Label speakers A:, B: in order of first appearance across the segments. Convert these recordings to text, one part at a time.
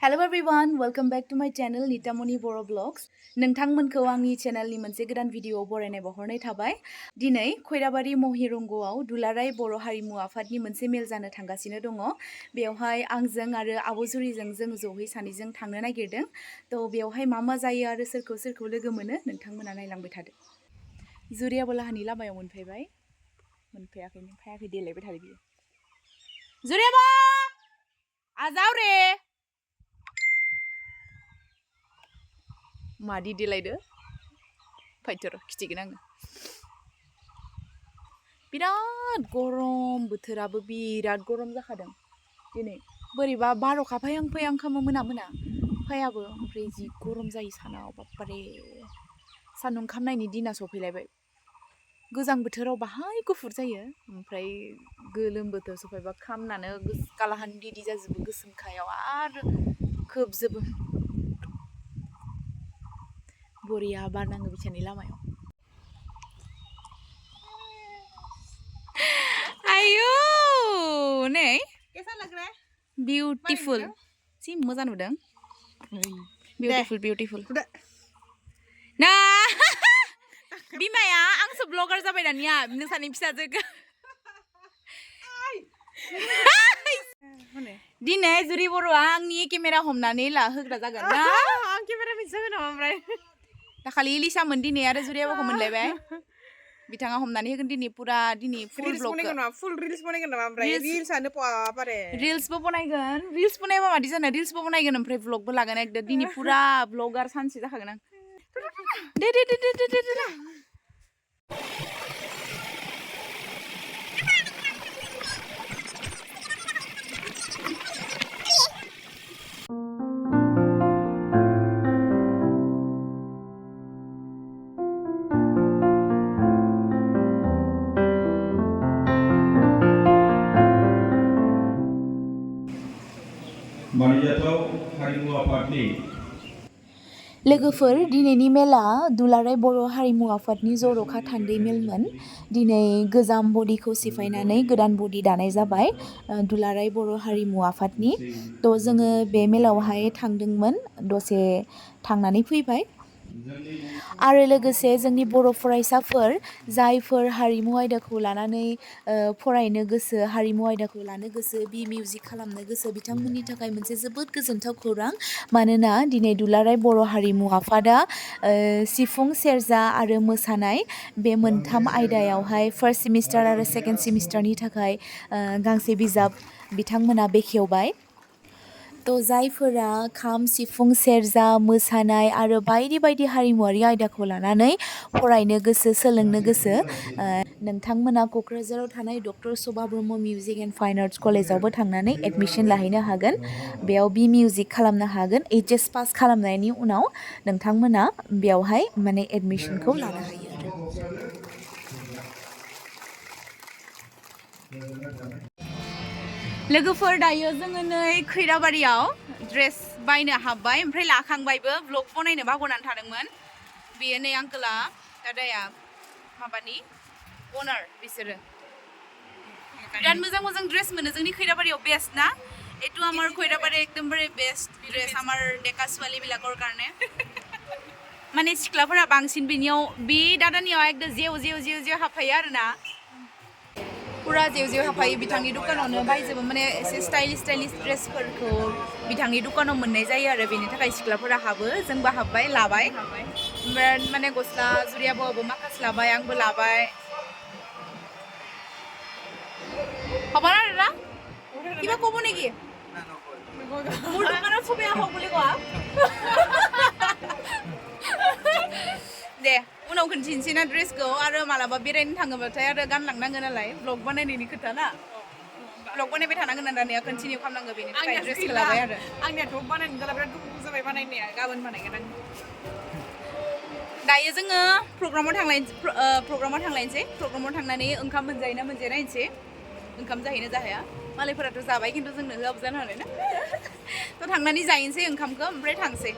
A: Hello everyone, welcome back to my channel Nitamoni Boro Vlogs. नोंथांमोनखौ आंनि चेनेलनि मोनसे गोदान video बरायनाय बहरनाय थाबाय। दिनै खैराबारि महिरंगआव दुलाराय बर' हारिमु आफादनि मोनसे मेल जानो थांगासिनो दङ। बेवहाय आंजों आरो आब' जुरिजों जों ज'है सानैजों थांनो नागिरदों। थ' बेवहाय मा जायो आरो सोरखौ लोगो मोनो नोंथांमोना नायलांबाय थादो। जुरियाबो लाहानि लामायाव मोनफैबाय। फैयाखै देलायबाय थादो बियो। जुरियाबा! आजाव रे! मादि देलायदो फाइटर खिथिगोन आङो बिराद गरम बोथोराबो बिराद गरम जाखादों दिनै बोरैबा बार'खा फैहां खामो मोना फैयाबो ओमफ्राय जि गरम जायो सानाव बाप्पारे सान्दुं खामनायनि दिना सफैलायबाय गोजां बोथोराव बाहाय गुफुर जायो ओमफ्राय गोलोम बोथोर सफैबा खामनानै कालाहान्दिदि जाजोबो गोसोमखायाव आरो खोबजोबो बरिया बारनाङो बिसानि लामायाव आयौ नै कैसा लग रहा है ब्यूटीफुल जि मोजां नुदों ब्यूटीफुल ना बिमाया आंसो ब्लगार जाबाय दानिया नोंसानि फिसाजो दिनै जुरि बर'आ आंनि केमेरा हमनानै होग्रा जागोन ना आं केमेरा मिसागोन नामा ओमफ्राय दाखालि लिसामोन दिनै आरो जुरियाबाखौ मोनलायबाय बिथाङा हमनानै होगोन दिनै फुरा दिनै फुल ब्लग फुल रिल्स बनायगोन नामा ओमफ्राय रिल्सआनो पारे रिल्सबो बनायगोन रिल्स बनायबा मादि जानो रिल्सबो बनायगोन ओमफ्राय ब्लगबो लागोन एकदम दिनै फुरा ब्लगार सानसे जाखागोन आं दे लोगोफोर दिनैनि मेला दुलाराय बर' हारिमु आफादनि जर'खा थान्दै मेलमोन दिनै गोजाम बडिखौ सिफायनानै गोदान बडि दानाय जाबाय दुलाराय बर' हारिमु आफादनि थ' जोङो बे मेलावहाय थांदोंमोन दसे थांनानै फैबाय आरो लोगोसे जोंनि बर' फरायसाफोर जायफोर हारिमु आयदाखौ लानानै फरायनो गोसो हारिमु आयदाखौ लानो गोसो बि मिउजिक खालामनो गोसो बिथांमोननि थाखाय मोनसे जोबोद गोजोनथाव खौरां मानोना दिनै दुलाराय बर' हारिमु आफादा सिफुं सेरजा आरो मोसानाय बे मोनथाम आयदायावहाय फार्स्ट सेमिस्टार आरो सेकेन्ड सेमिस्टारनि थाखाय गांसे बिजाब बिथांमोना बेखेवबाय थ' जायफोरा खाम सिफुं सेरजा मोसानाय आरो बायदि हारिमुआरि आयदाखौ लानानै फरायनो गोसो सोलोंनो गोसो नोंथांमोना क'क्राझाराव थानाय doctor Shobha Brahma music and fine arts कलेजावबो थांनानै एडमिसन लाहैनो हागोन बेयाव बि मिउजिक खालामनो हागोन HS पास खालामनायनि उनाव नोंथांमोना बेयावहाय माने एडमिसनखौ लानो हायो आरो लोगोफोर दायो जोङो नै खैराबारियाव ड्रेस बायनो हाबबाय ओमफ्राय लाखांबायबो ब्लग बनायनो बावगारनानै थादोंमोन बेयो नै आंकोला दादाया माबानि अनार बिसोरो बिराद मोजां ड्रेस मोनो जोंनि खैराबारियाव बेस्ट ना एटु आमार खैराबारि एकदमबारे बेस्ट ड्रेस आमार डेका ছোৱালী বিলাকৰ কাৰণে माने सिख्लाफोरा बांसिन बिनियाव बे दादानियाव एकदम जेव हाबफायो आरोना पुरा जेव हाबफायो बिथांनि दुकानावनो बायजोबो माने एसे स्टाइलिश ड्रेसफोरखौ बिथांनि दुकानाव मोननाय जायो आरो बेनि थाखाय सिख्लाफोरा हाबो जोंबो हाबबाय लाबाय ओमफ्राय माने गस्ला जुरियाबो माखासे लाबाय आंबो लाबाय হবা না দাদা কিবা কব নেকি মোৰ দোকানত ছবি আহক বুলি কোৱা दे उनाव खोन्थिनोसै ना ड्रेसखौ आरो मालाबा बेरायनो थाङोबाथाय आरो गानलांनांगोन नालाय ब्लग बानायनायनि खोथा ना ब्लग बानायबाय थानांगोन ना दानिया कन्टिनिउ खालामनांगौ बेनि थाखाय ड्रेसखौ लाबाय आरो आंनिया ब्लग बानायनो जाला बिराद गोबाव जाबाय बानायनाया गाबोन बानायगोन आं दायो जोङो प्रग्रामाव थांलायनोसै प्रग्रामाव थांनानै ओंखाम मोनजायो ना मोनजाया नायनोसै ओंखाम जाहैनो जाहैया मालायफोराथ' जाबाय खिन्थु जोंनो होआबो जानो हानाय ना थ' थांनानै जाहैनोसै ओंखामखौ ओमफ्राय थांसै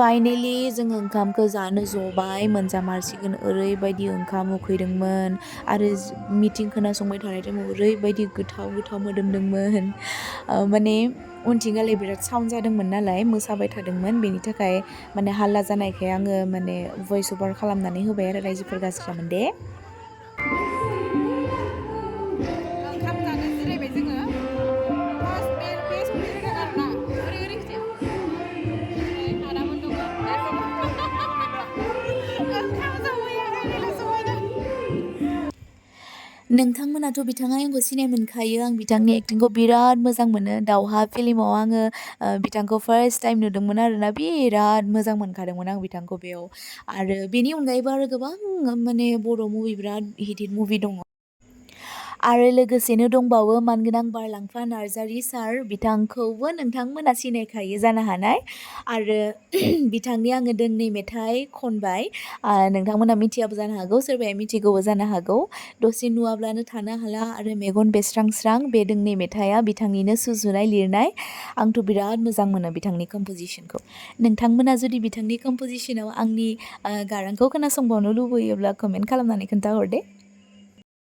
A: फाइनेलि जोङो ओंखामखौ जानो जबाय मोनजामारसिगोन ओरैबायदि ओंखाम उखैदोंमोन आरो मिटिं खोनासंबाय थानाय टाइमाव ओरैबायदि गोथाव गोथाव मोदोमदोंमोन माने उनथिंगालाय बिराद साउन्ड जादोंमोन नालाय मोसाबाय थादोंमोन बेनि थाखाय माने हाल्ला जानायखाय आङो माने भइस अभार खालामनानै होबाय आरो रायजोफोर गाज्रिखामोन दे
B: ओंखाम जानो जिरायबाय जोङो फार्स्ट बे समाव जिरायदों आरोना ओरै ओरैखिथि ओमफ्राय आदामोन दङ गासैबो ओंखाम जाबायाखै बेलाय सबायदों
A: नोंथांमोनाथ' बिथाङा आंखौ सिनाय मोनखायो आं बिथांनि एक्टिंखौ बिराद मोजां मोनो दावहा फिल्माव आङो बिथांखौ फार्स्ट टाइम नुदोंमोन आरोना बिराद मोजां मोनखादोंमोन आं बिथांखौ बेयाव आरो बेनि अनगायैबो आरो गोबां माने बर' मुभि बिराद हिट मुभि दङ आरो लोगोसेनो दंबावो मानगोनां बारलांफा नार्जारि सार बिथांखौबो नोंथांमोना सिनायखायो जानो हानाय आरो बिथांनि आङो दोंनै मेथाइ खनबाय नोंथांमोना मिथियाबो जानो हागौ सोरबाया मिथिगौबो जानो हागौ दसे नुवाब्लानो थानो हाला आरो मेगन बेस्रां बे दोंनै मेथाइआ बिथांनिनो सुजुनाय लिरनाय आंथ' बिराद मोजां मोनो बिथांनि कम्प'जिसनखौ नोंथांमोना जुदि बिथांनि कम्प'जिसनाव आंनि गारांखौ खोनासंबावनो लुबैयोब्ला कमेन्ट खालामनानै खोन्थाहर दे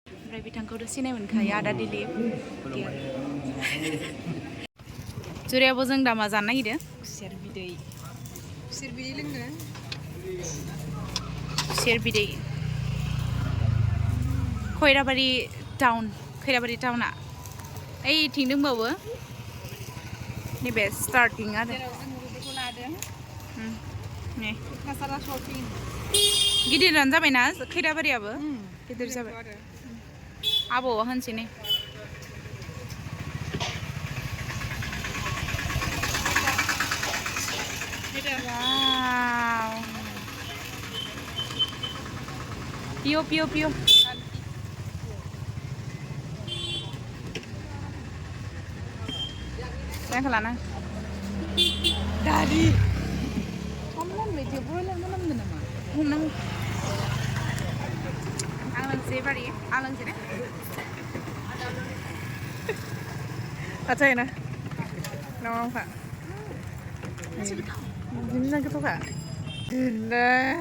A: ओमफ्राय बिथांखौथ' सिनाय मोनखायो आदा दिलिप
B: जुरियाबो जों दा मा जानो नागिरदों
A: खुसेर बिदै
B: खुसेर बिदै लोंनो
A: खुसेर बिदै
B: खैराबारि टाउना ओइथिं दंबावो नैबे स्टार्टिं आरो जेराव जों बेखौ लादों कासारा शपिं गिदिरानो जाबायना खैराबारियाबो गिदिर जाबाय आबौआ होनसै नै पिय Saya kelana. Dari. Kamu mau meja boleh mana mana mah? Nang. Alang sih bari, alang sih ne. Kacau na. Nama apa? Ini nak tu kak. Nah.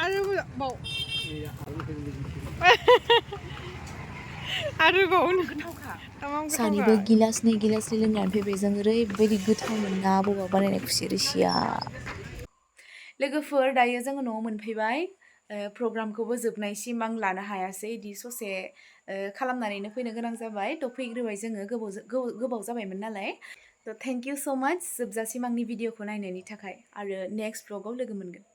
B: Aduh, bau. आरोबाव
A: सानैबो गिलासनै लोंनानै फैबाय जों ओरैबायदि गोथाव मोना बबा बानायनाय खुसेर रोसिया लोगोफोर दायो जोङो न'आव मोनफैबाय प्रग्रामखौबो जोबनायसिम आं लानो हायासै इदि ससे खालामनानैनो फैनो गोनां जाबाय थ' फैग्रोबाय जोङो गोबाव जाबायमोन नालाय थ' थेंक इउ स' माच जोबजासिम आंनि भिडिअखौ नायनायनि थाखाय आरो नेक्स्ट भ्लगाव लोगो मोनगोन